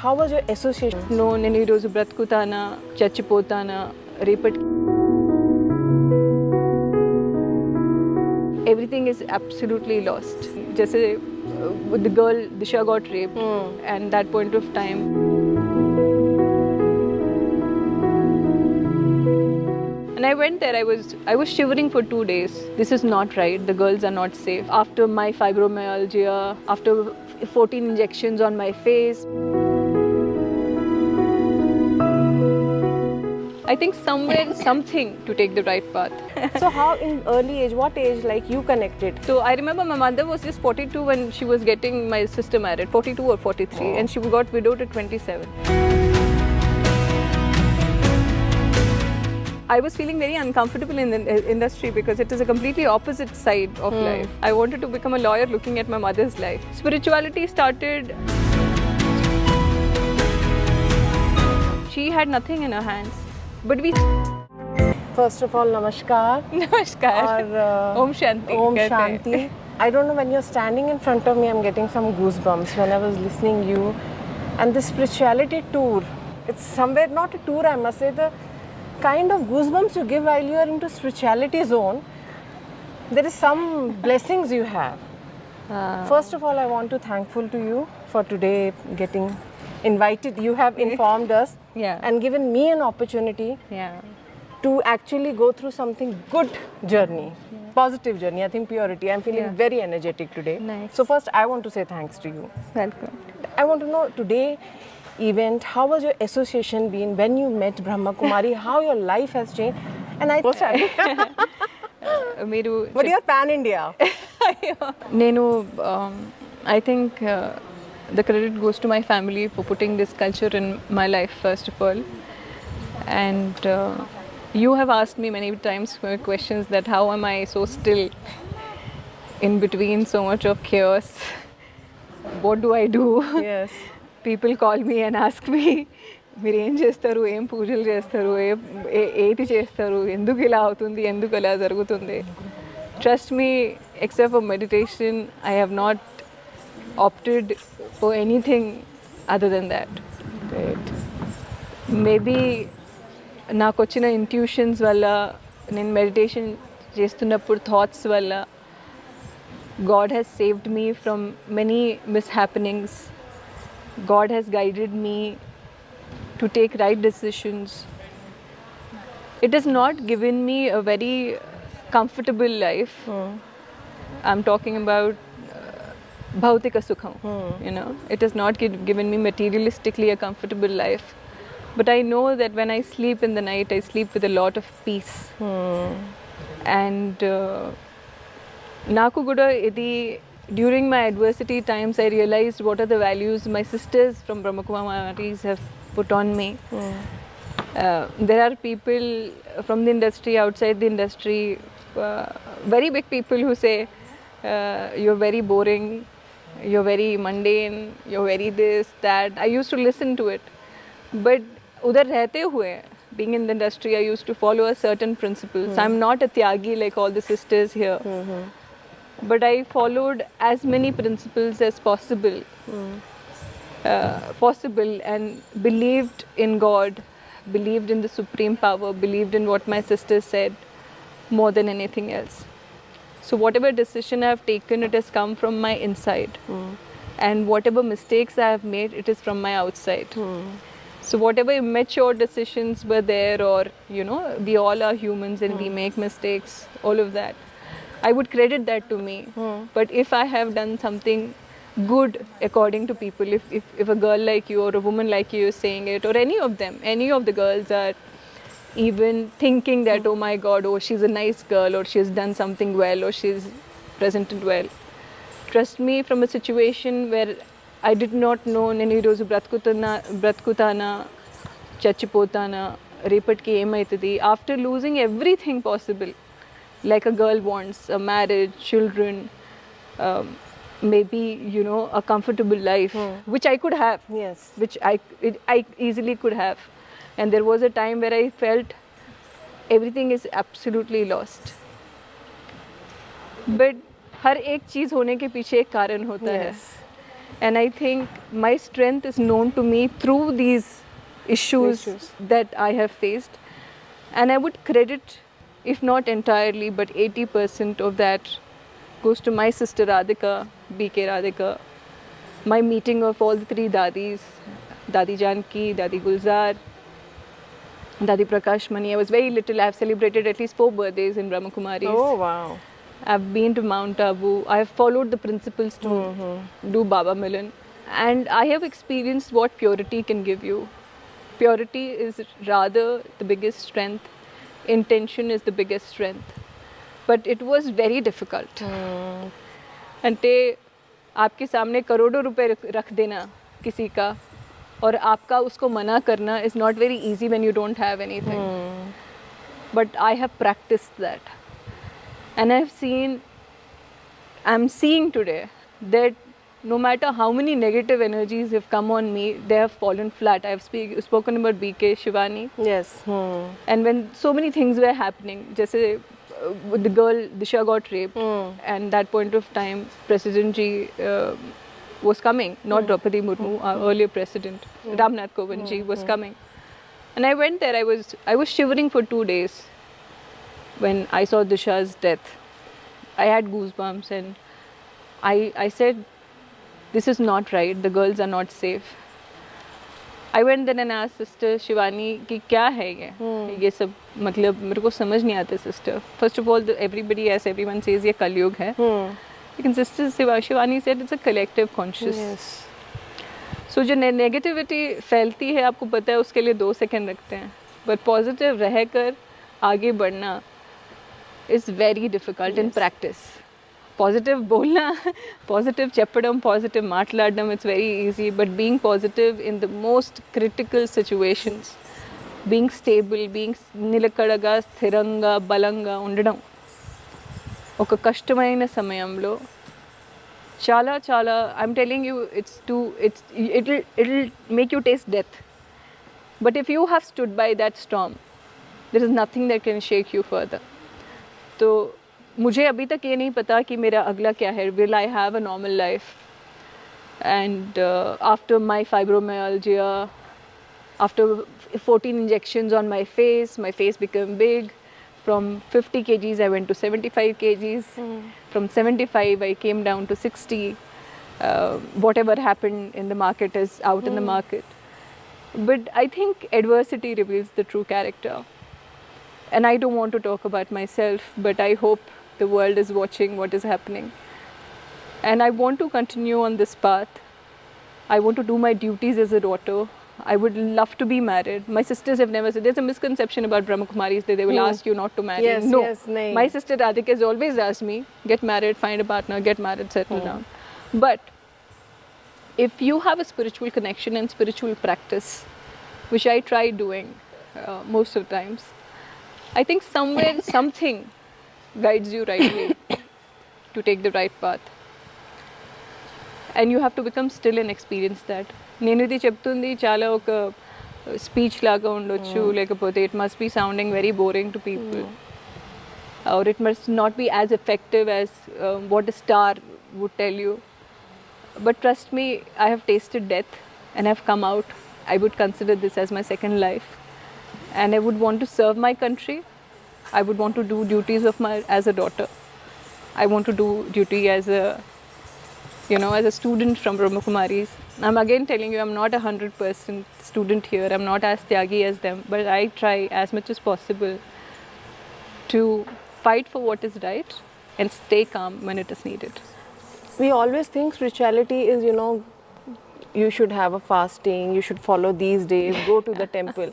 How was your association? No, నేను ఈరోజు బ్రతుకుతానా చచ్చిపోతానా రేపటి everything is absolutely lost. जैसे the girl Disha got raped and that point of time and I went there. I was shivering for 2 days. This is not right. The girls are not safe. After my fibromyalgia, after 14 injections on my face, I think somewhere something to take the right path. So how in early age, what age like you connected? So I remember my mother was just 42 when she was getting my sister married, 42 or 43, and she got widowed at 27. I was feeling very uncomfortable in the industry because it is a completely opposite side of life. I wanted to become a lawyer looking at my mother's life. Spirituality started. She had nothing in her hands, but we. First of all, namaskar. Namaskar. Or Om Shanti. Om Shanti. I don't know, when you're standing in front of me, I'm getting some goosebumps when I was listening you. And the spirituality tour, it's somewhere not a tour, I must say, the kind of goosebumps you give while you are into spirituality zone. There is some blessings you have. First of all, I want to thankful to you for today getting invited. You have informed us Yeah. and given me an opportunity Yeah. to actually go through something good journey, positive journey. I think purity. I'm feeling very energetic today. Nice. So first, I want to say thanks to you. Welcome. I want to know today event, how was your association been when you met Brahma Kumari? How your life has changed? And I మీరు but you're pan India. నేను I think the credit goes to my family for putting this culture in my life first of all, and you have asked me many times questions that how am I so still in between so much of chaos, what do I do? Yes. People call me and ask me మీరు ఏం చేస్తారు, ఏం పూజలు చేస్తారు, ఏది చేస్తారు, ఎందుకు ఇలా అవుతుంది, ఎందుకు ఇలా జరుగుతుంది. Trust me, except for meditation I have not opted for anything other than that. Maybe నాకు వచ్చిన ఇంట్యూషన్స్ వల్ల, నేను మెడిటేషన్ చేస్తున్నప్పుడు థాట్స్ వల్ల God has saved me from many mishappenings. God has guided me to take right decisions. It has not given me a very comfortable life. I'm talking about bhautika sukham. You know, it has not given me materialistically a comfortable life. But I know that when I sleep in the night, I sleep with a lot of peace. And Naku Guda idi, during my adversity times, I realized what are the values my sisters from Brahma Kumaris have put on me. There are people from the industry, outside the industry, very big people who say, you're very boring, you're very mundane, you're very this, that. I used to listen to it. But udhar rehte hue, being in the industry, I used to follow a certain principles. I'm not a tyagi like all the sisters here. But I followed as many principles as possible, and believed in God, believed in the supreme power, believed in what my sisters said more than anything else. So whatever decision I have taken, it has come from my inside. And whatever mistakes I have made, it is from my outside. So whatever immature decisions were there, or you know, we all are humans and we make mistakes, all of that, I would credit that to me. But if I have done something good according to people, if a girl like you or a woman like you is saying it, or any of them, any of the girls are even thinking that oh my God, oh she's a nice girl, or she's done something well, or she's presented well, trust me, from a situation where I did not know నేను ఈరోజు బ్రతుకుతానా చచ్చిపోతానా రేపటికి ఏమవుతుంది, after losing everything possible, like a girl wants a marriage, children, maybe, you know, a comfortable life, which I could have, Yes. which I easily could have. And there was a time where I felt everything is absolutely lost. But हर एक चीज़ होने के पीछे एक कारण होता है. And I think my strength is known to me through these issues that I have faced. And I would credit, if not entirely, but 80% of that goes to my sister Radhika, BK Radhika, my meeting of all the three Dadis, Dadi Janki, Dadi Gulzar, Dadi Prakash Mani. I was very little. I've celebrated at least 4 birthdays in Brahma Kumaris. Oh, wow. I've been to Mount Abu. I have followed the principles to do Baba Milan. And I have experienced what purity can give you. Purity is rather the biggest strength. Intention is the biggest strength. But it was very difficult. అంటే आपके सामने करोड़ों रुपए रख देना किसी का और आपका उसको मना करना is not very easy when you don't have anything. But I have practiced that. And I'm seeing today that no matter how many negative energies have come on me, they have fallen flat. I've spoken about BK, Shivani. Yes. And when so many things were happening, जैसे the girl Disha got raped, and that point of time, President Ji was coming, not Draupadi Murmu, our earlier president, Ramnath Kovind Ji was coming. And I went there, I was shivering for 2 days when I saw Disha's death. I had goosebumps and I said, this is not right, the girls are not safe. I went then and asked sister Shivani कि क्या है ये सब मतलब मेरे को समझ नहीं आता sister. First of all, everybody, as everyone says, ये कलयुग है. लेकिन sister Shivani said it's a collective conscious. Yes. So जो negativity फैलती है आपको पता है उसके लिए 2 सेकंड लगते हैं. But positive रहकर आगे बढ़ना is very difficult in practice. Positive bolna, positive cheppadam, positive matladam, it's very easy. But being positive in the most critical situations, being stable, being nilakadaga, sthiranga, balanga, undadam. Oka kashtamayina samayamlo, chala, I'm telling you, it'll make you taste death. But if you have stood by that storm, there is nothing that can shake you further. So, मुझे अभी तक ये नहीं पता कि मेरा अगला क्या है. Will I have a normal life? And after my fibromyalgia, after 14 injections on my face became big. From 50 kgs I went to 75 kgs. From 75 I came down to 60. Whatever happened in the market is out in the market. But I think adversity reveals the true character. And I don't want to talk about myself, but I hope the world is watching what is happening. And I want to continue on this path. I want to do my duties as a daughter. I would love to be married. My sisters have never said, there's a misconception about Brahma Kumaris that they will ask you not to marry. Yes, no. yes, nahin. My sister Radhika has always asked me, get married, find a partner, get married, settle down. But if you have a spiritual connection and spiritual practice, which I try doing most of the times, I think somewhere something guides you right way to take the right path. And you have to become still and experience that. నేను ఇది చెప్తుంది చాలా ఒక speech లాగా ఉండొచ్చు లేకపోతే it must be sounding very boring to people or it must not be as effective as what a star would tell you. But trust me, I have tasted death and I've come out. I would consider this as my second life. And I would want to serve my country. I would want to do duties of as a daughter. I want to do duty as a student from Brahma Kumaris. I'm again telling you, I'm not 100% student here. I'm not as tyagi as them, but I try as much as possible to fight for what is right and stay calm when it is needed. We always think spirituality is, you should have a fasting, you should follow these days, go to the temple.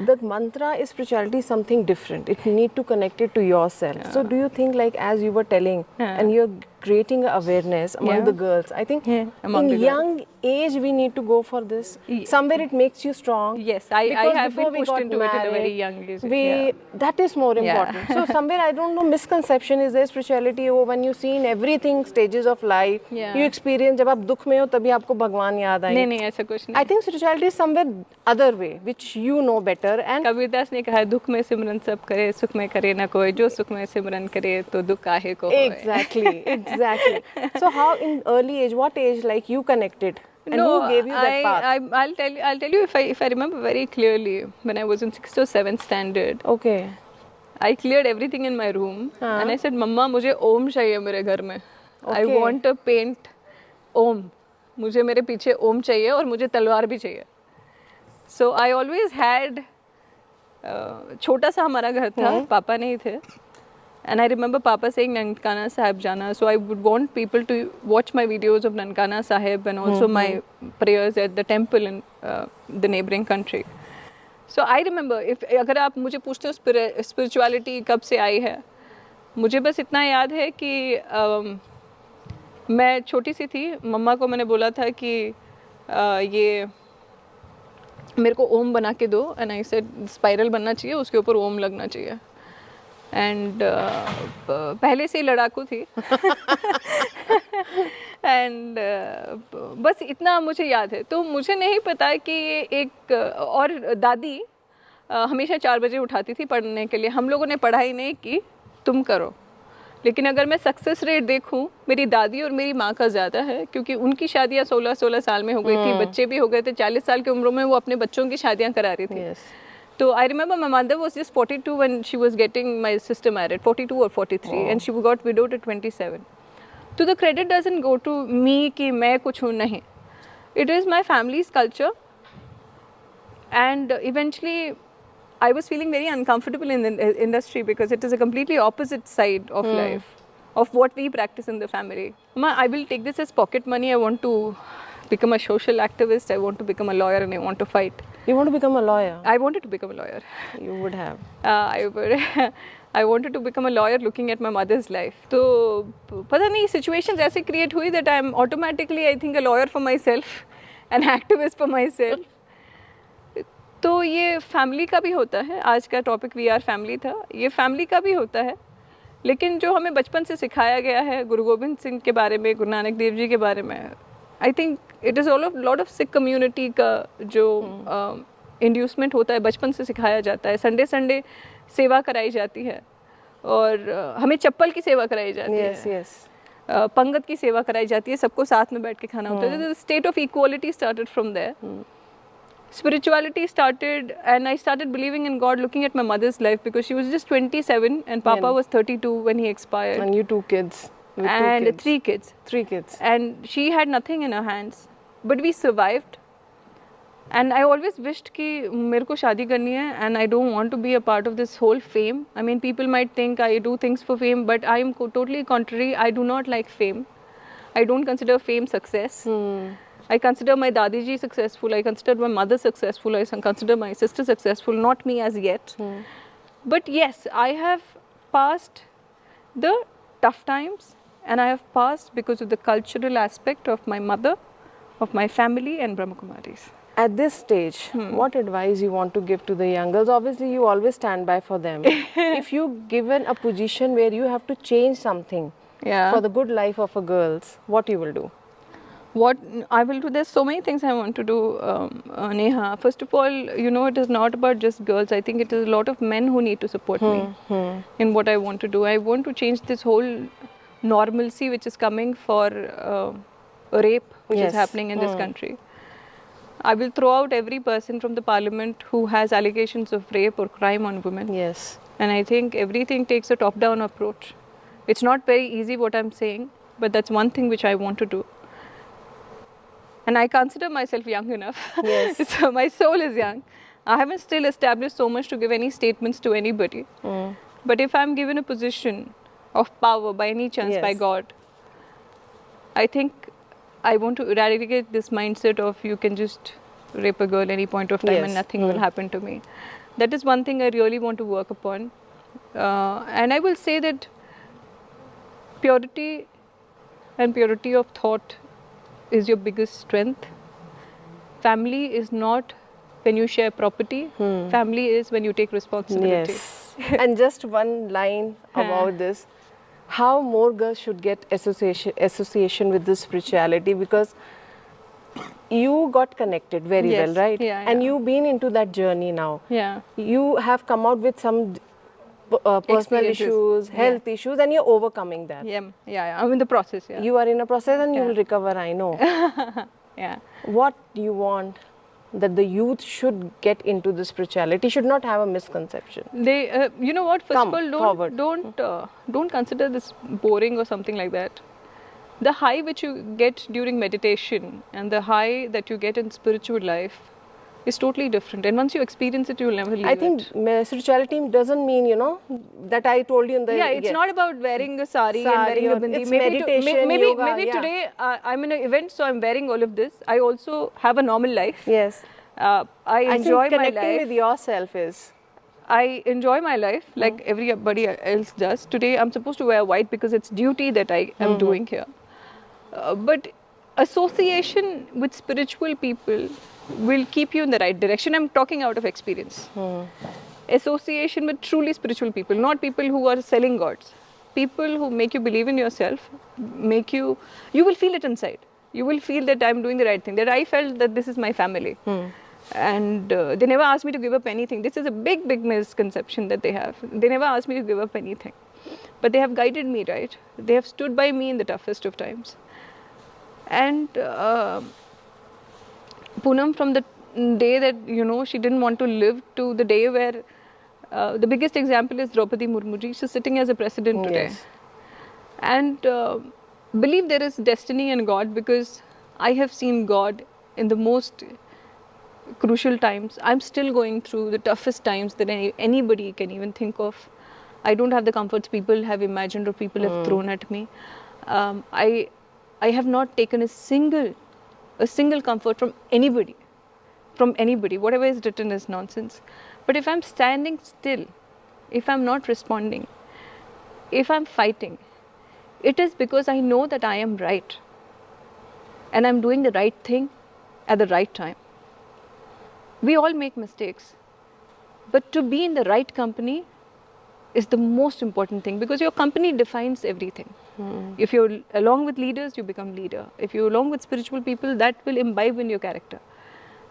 The mantra is spirituality is something different. It need to connect it to yourself. Yeah. So do you think, like as you were telling, and you're creating awareness among the girls, I think in young age we need to go for this. Somewhere it makes you strong. Yes, I have been pushed into it at a very young age. That is more important. So somewhere, I don't know, misconception is there spirituality. When you see in everything stages of life, you experience जब आप दुख में हो तभी आपको भगवान याद आए. नहीं ऐसा कुछ नहीं. I think spirituality is somewhere other way, which you know better. And Kabirdas ने कहा दुख में सिमरन सब करे सुख में करे ना कोई जो सुख में सिमरन करे तो दुख काहे को होए. Exactly. Exactly. So how in early age, what age like you connected? And No, who gave you that path? I'll tell you if I remember very clearly when I was in 6th or 7th standard. Okay. I cleared everything in my room and I said, "Mama, मुझे ओम चाहिए मेरे घर में. I Okay. want to paint ओम. मुझे मेरे पीछे ओम चाहिए और मुझे तलवार भी चाहिए." So I always had छोटा सा हमारा घर था, पापा नहीं थे. And I remember Papa saying Nankana Sahib Jana. So I would want people to watch my videos of Nankana Sahib and also my prayers at the temple in the neighboring country. So I remember, अगर आप मुझे पूछते हो spirituality कब से आई है, मुझे बस इतना याद है कि मैं छोटी सी थी, मम्मा को मैंने बोला था कि ये मेरे को ओम बना के दो, एंड आई सेड स्पाइरल बनना चाहिए, उसके ऊपर ओम लगना चाहिए. एंड पहले से ही लड़ाकू थी. एंड बस इतना मुझे याद है. तो मुझे नहीं पता कि ये एक और दादी हमेशा 4 बजे उठाती थी पढ़ने के लिए. हम लोगों ने पढ़ाई नहीं की, तुम करो. लेकिन अगर मैं सक्सेस रेट देखूं, मेरी दादी और मेरी माँ का ज़्यादा है, क्योंकि उनकी शादियाँ 16-16 साल में हो गई थी, बच्चे भी हो गए थे. 40 साल की उम्र में वो अपने बच्चों की शादियाँ करा रही थी. So I remember my mother was just 42 when she was getting my sister married, 42 or 43, and she got widowed at 27. So the credit doesn't go to me कि मैं कुछ हूँ, नहीं. It is my family's culture, and eventually I was feeling very uncomfortable in the industry because it is a completely opposite side of life, of what we practice in the family. Mama, I will take this as pocket money. I want to become a social activist. I want to become a lawyer, and I want to fight. You want to become a lawyer? I wanted to become a lawyer. You would have. I wanted to become a lawyer looking at my mother's life. तो पता नहीं situations ऐसे create हुई that I am automatically, I think, a lawyer for myself, an activist for myself. तो ये family का भी होता है. आज का टॉपिक वी आर फैमिली था. ये फैमिली का भी होता है, लेकिन जो हमें बचपन से सिखाया गया है गुरु गोविंद सिंह के बारे में, गुरु नानक देव जी के बारे में, I think it is lot of Sikh community का जो इंड्यूसमेंट होता है, बचपन से सिखाया जाता है. संडे सेवा कराई जाती है, और हमें चप्पल की सेवा कराई जाती है. पंगत की सेवा कराई जाती है, सबको साथ में बैठ के खाना होता है. The state of equality started from there. Spirituality started, and I started believing in God looking at my mother's life, because she was just 27 and Papa was 32 when he expired. And you 2 kids. And 3 kids. 3 kids. And she had nothing in her hands. But we survived. And I always wished कि मेरे को शादी करनी है, and I don't want to be a part of this whole fame. I mean, people might think I do things for fame, but I am totally contrary. I do not like fame. I don't consider fame success. I consider my Dadi ji successful, I consider my mother successful, I consider my sister successful, not me as yet. But yes, I have passed the tough times, and I have passed because of the cultural aspect of my mother, of my family and Brahma Kumaris. At this stage, what advice you want to give to the young girls? Obviously, you always stand by for them. If you given a position where you have to change something for the good life of a girls, what you will do? What I will do, there's so many things I want to do, Neha. First of all, you know, it is not about just girls. I think it is a lot of men who need to support me in what I want to do. I want to change this whole normalcy which is coming for rape, which is happening in this country. I will throw out every person from the parliament who has allegations of rape or crime on women. Yes. And I think everything takes a top-down approach. It's not very easy what I'm saying, but that's one thing which I want to do. And I consider myself young enough. Yes. So my soul is young. I haven't still established so much to give any statements to anybody. But if I'm given a position of power by any chance, by God, I think I want to eradicate this mindset of you can just rape a girl any point of time and nothing will happen to me. That is one thing I really want to work upon. And I will say that purity and purity of thought is your biggest strength. Family is not when you share property. Family is when you take responsibility. Yes. And just one line about this. How more girls should get association with this spirituality, because you got connected very well, right? Yeah, and you've been into that journey now. Yeah. You have come out with some personal Experiences. issues, health issues, and you're overcoming that. Yeah. I'm in the process. Yeah. You are in a process and you will recover, I know. Yeah. What do you want that the youth should get into the spirituality, should not have a misconception? They, you know what? First Come of all, forward. don't consider this boring or something like that. The high which you get during meditation and the high that you get in spiritual life is totally different. And once you experience it, you will never leave I think spirituality doesn't mean, that I told you in the yeah, it's not about wearing a sari and Sari wearing a or- bindi. it's Maybe meditation, maybe yoga, maybe yeah. today I'm in an event, so I'm wearing all of this. I also have a normal life. Yes. I enjoy think my connecting life. with yourself is. I enjoy my life like everybody else does. Today I'm supposed to wear white because it's duty that I am doing here. But association with spiritual people will keep you in the right direction. I'm talking out of experience. Association with truly spiritual people, not people who are selling gods. People who make you believe in yourself, you will feel it inside. You will feel that I'm doing the right thing, that I felt that this is my family. And they never asked me to give up anything. This is a big, big misconception that they have. They never asked me to give up anything. But they have guided me, right? They have stood by me in the toughest of times. And Poonam, from the day that, she didn't want to live to the day where the biggest example is Draupadi Murmu ji. She's sitting as a president today. Yes. And believe there is destiny and God, because I have seen God in the most crucial times. I'm still going through the toughest times that anybody can even think of. I don't have the comforts people have imagined or people have thrown at me. I have not taken a single comfort from anybody. Whatever is written is nonsense. But if I'm standing still, if I'm not responding, if I'm fighting, it is because I know that I am right. And I'm doing the right thing at the right time. We all make mistakes. But to be in the right company is the most important thing, because your company defines everything. If you're along with leaders, you become leader. If you're along with spiritual people, that will imbibe in your character.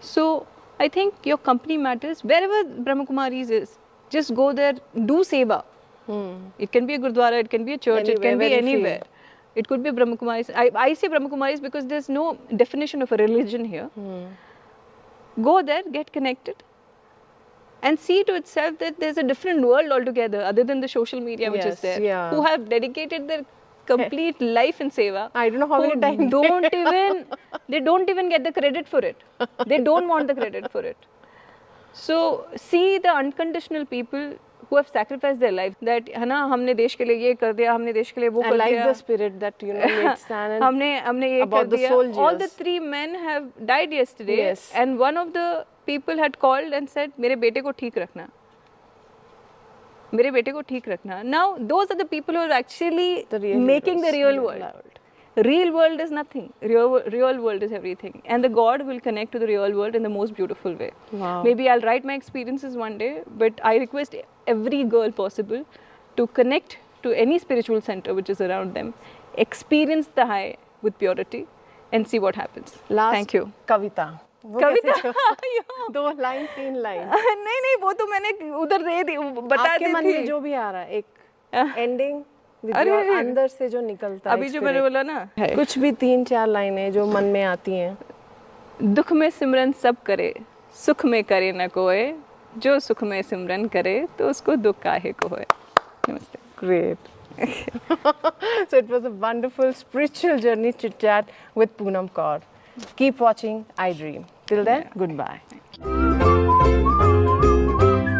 So I think your company matters. Wherever Brahmakumaris is, just go there, do seva. It can be a Gurdwara, it can be a church, it can be Anywhere, where you feel. anywhere. It could be Brahmakumaris. I say Brahmakumaris because there's no definition of a religion here. Go there, get connected, and see to itself that there's a different world altogether other than the social media which is Yes, there, yeah. who have dedicated their complete life in seva. I don't know how many who times they don't even get the credit for it. They don't want the credit for it. So see the unconditional people who have sacrificed their life, that है ना, हमने देश के लिए ये कर दिया, हमने देश के लिए वो I कर like दिया, the spirit that made stand and हमने ये about कर the दिया. soldiers. All the 3 men have died yesterday. Yes. And one of the people had called and said, मेरे बेटे को ठीक रखना, मेरे बेटे को ठीक रखना. Now those are the people who are actually The real making the heroes, real world. Real world is nothing. Real world is everything. And the God will connect to the real world in the most beautiful way. Wow. Maybe I'll write my experiences one day, but I request every girl possible to connect to any spiritual center which is around them, experience the high with purity, and see what happens. Last Thank you. कविता. वो कविता कैसे जो- 2 line 3 line नहीं वो तो मैंने उधर दे दी, बता आपके दी मन थी. में जो भी आ रहा है, एक एंडिंग अरे, अंदर से जो निकलता है, अभी जो मैंने spirit. बोला ना, कुछ भी 3-4 लाइनें जो मन में आती हैं. दुख में सिमरन सब करे, सुख में करे न कोय, जो सुख में सिमरन करे तो उसको दुख काहे को होए. नमस्ते. Great. So it was a wonderful spiritual journey chit chat with Poonam Kaur. Keep watching I Dream. Till then, goodbye.